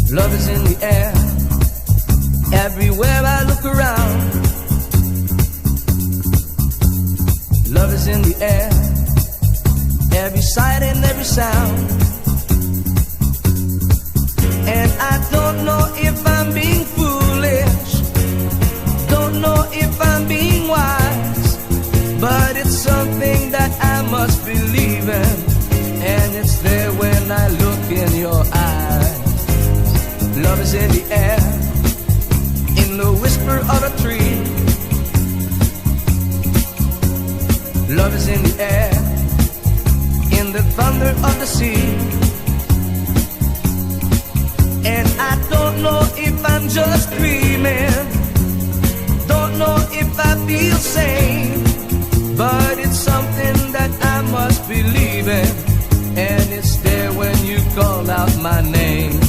Love is in the air, everywhere I look around. Love is in the air, every sight and every sound. And I don't know if I'm being foolish, don't know if I'm being wise, but it's something that I must believe in, and it's there when I look in your eyes. Love is in the air, in the whisper of a tree. Love is in the air, in the thunder of the sea. And I don't know if I'm just dreaming, don't know if I feel sane, but it's something that I must believe in, and it's there when you call out my name.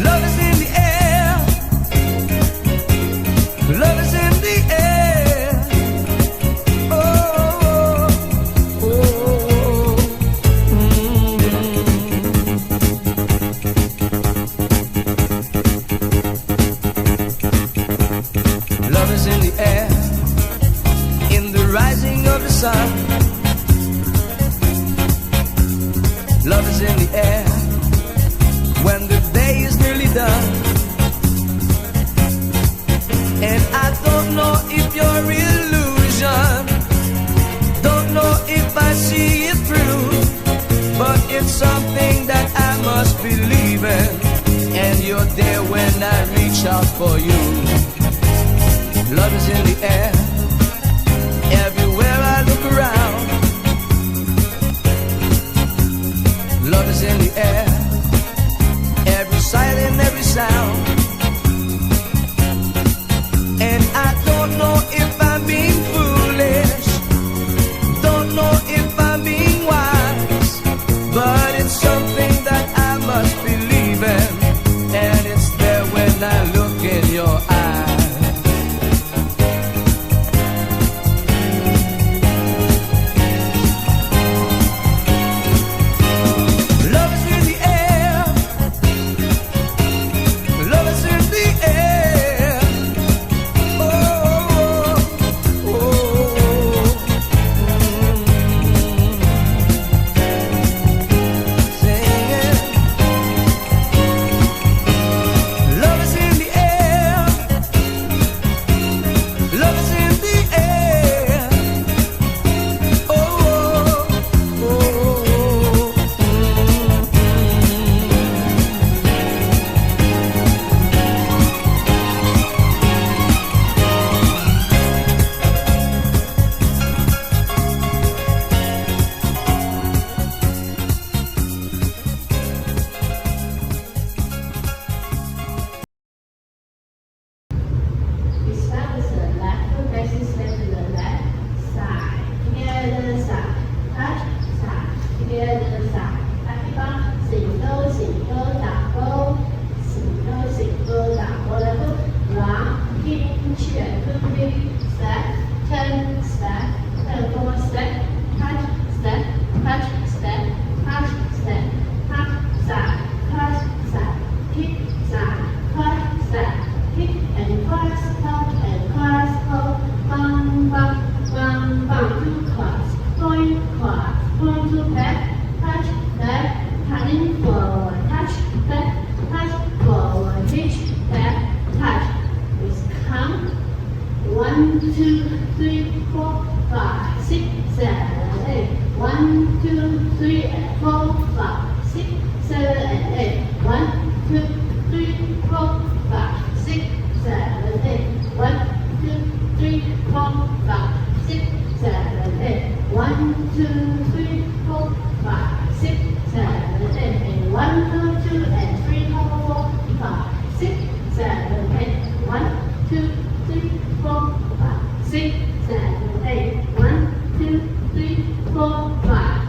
Love is in the air, love is in the air. Oh, oh, oh, Love is in the air, in the rising of the sun. Love is in the air, when the day is nearly done. And I don't know if you're illusion, don't know if I see it through, but it's something that I must believe in, and you're there when I reach out for you. Love is in the air, everywhere I look around. Love is in the air, every sight and every sound. And I don't know if I'm being foolish, don't know if I'm being wise, but it's something that I must believe in, and it's there when I look in your eyes. Six, seven, eight. 1, 2, 3, 4, 5.